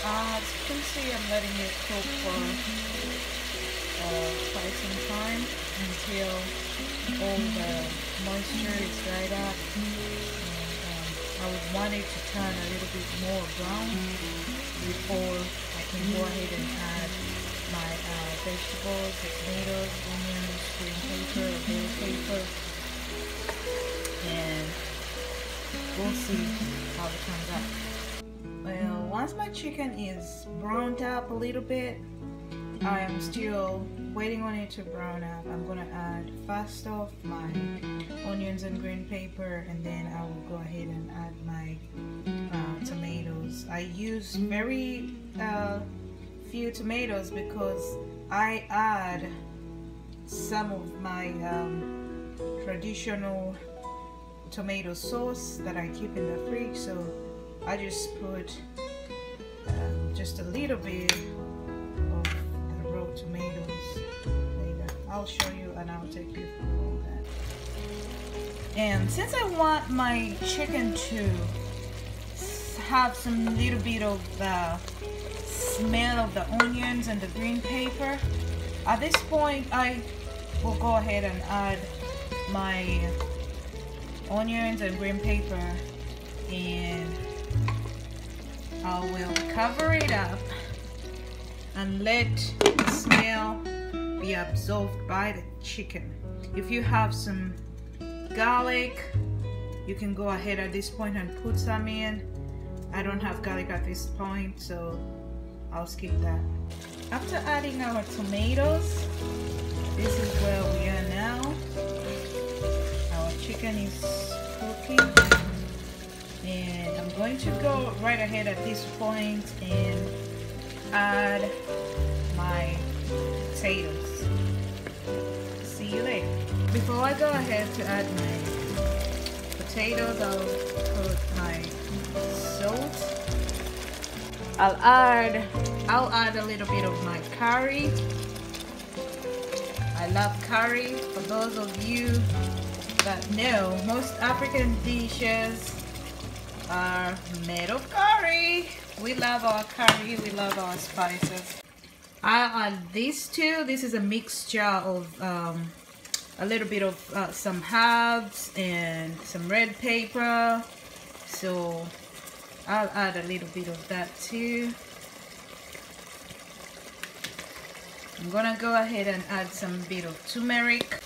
As you can see, I'm letting it cook for quite some time until all the moisture is dried up. And I would want it to turn a little bit more brown before I can go ahead and add my vegetables, the tomatoes, onions, green paper, or bell paper, and we'll see how it turns out. Well, once my chicken is browned up a little bit, I am still waiting on it to brown up. I'm gonna add first off my onions and green paper, and then I will go ahead and add my tomatoes. I use very few tomatoes because I add some of my traditional tomato sauce that I keep in the fridge, so I just put just a little bit of the raw tomatoes later. I'll show you and I'll take you through all that. And since I want my chicken to have some little bit of the smell of the onions and the green paper, at this point I will go ahead and add my onions and green paper, and I will cover it up and let the smell be absorbed by the chicken. If you have some garlic, you can go ahead at this point and put some in. I don't have garlic at this point, so I'll skip that. After adding our tomatoes, this is where we are now. Our chicken is cooking, and I'm going to go right ahead at this point and add my potatoes. See you later. Before I go ahead to add my potatoes, I'll put my salt. I'll add a little bit of my curry. I love curry. For those of you that know, most African dishes are made of curry. We love our curry, we love our spices. I'll add these two. This is a mixture of a little bit of some herbs and some red pepper, so I'll add a little bit of that too. I'm gonna go ahead and add some bit of turmeric.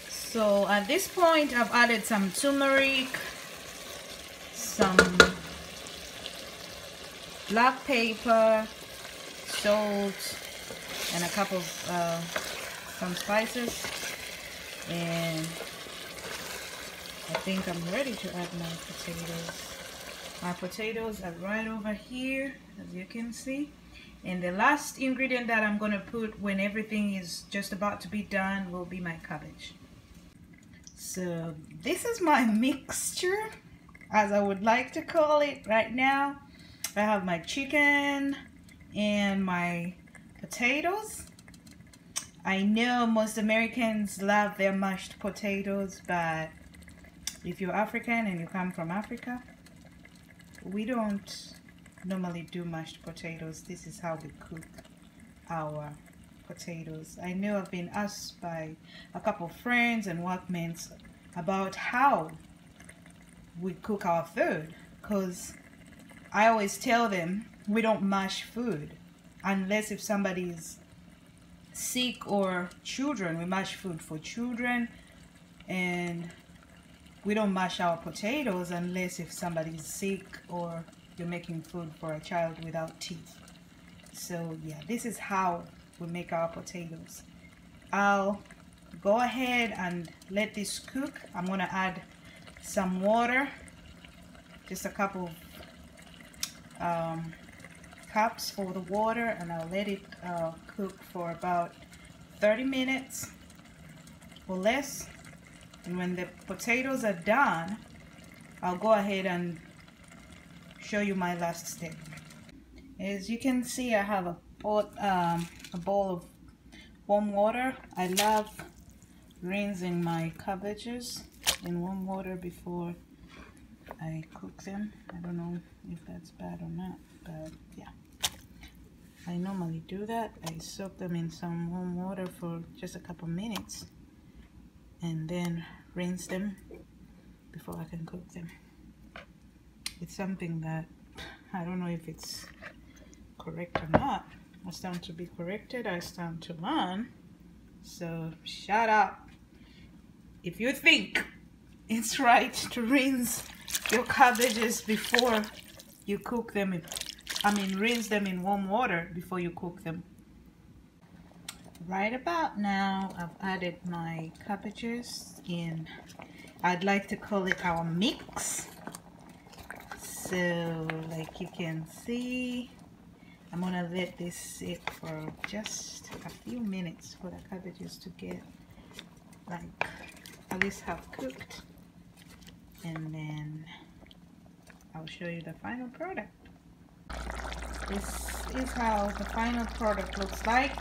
So at this point I've added some turmeric, some black pepper, salt, and a cup of some spices, and I think I'm ready to add my potatoes. My potatoes are right over here, as you can see. And the last ingredient that I'm going to put when everything is just about to be done will be my cabbage. So this is my mixture, as I would like to call it right now. I have my chicken and my potatoes. I know most Americans love their mashed potatoes, but if you're African and you come from Africa, we don't normally do mashed potatoes. This is how we cook our potatoes. I know I've been asked by a couple of friends and workmates about how we cook our food, because I always tell them we don't mash food unless if somebody's sick or children. We mash food for children, and we don't mash our potatoes unless if somebody's sick or you're making food for a child without teeth. So yeah, this is how we make our potatoes. I'll go ahead and let this cook. I'm gonna add some water, just a couple of cups for the water, and I'll let it cook for about 30 minutes or less. And when the potatoes are done, I'll go ahead and show you my last step. As you can see, I have a bowl of warm water. I love rinsing my cabbages in warm water before I cook them. I don't know if that's bad or not, but yeah. I normally do that. I soak them in some warm water for just a couple minutes and then rinse them before I can cook them. It's something that I don't know if it's correct or not. I stand to be corrected, I stand to learn. So shut up if you think it's right to rinse your cabbages before you cook them. Rinse them in warm water before you cook them. Right about now, I've added my cabbages in, I'd like to call it our mix. So like you can see, I'm gonna let this sit for just a few minutes for the cabbages to get like at least half cooked, and then I'll show you the final product. This is how the final product looks like,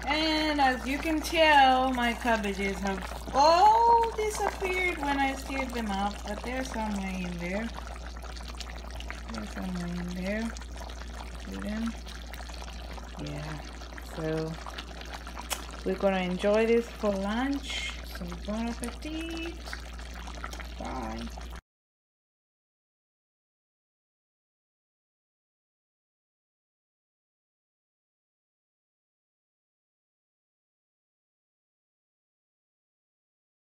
and as you can tell, my cabbages have all disappeared when I stirred them up, but they're somewhere in there. They're somewhere in there. See them? Yeah. So we're gonna enjoy this for lunch. So bon appetit. Bye.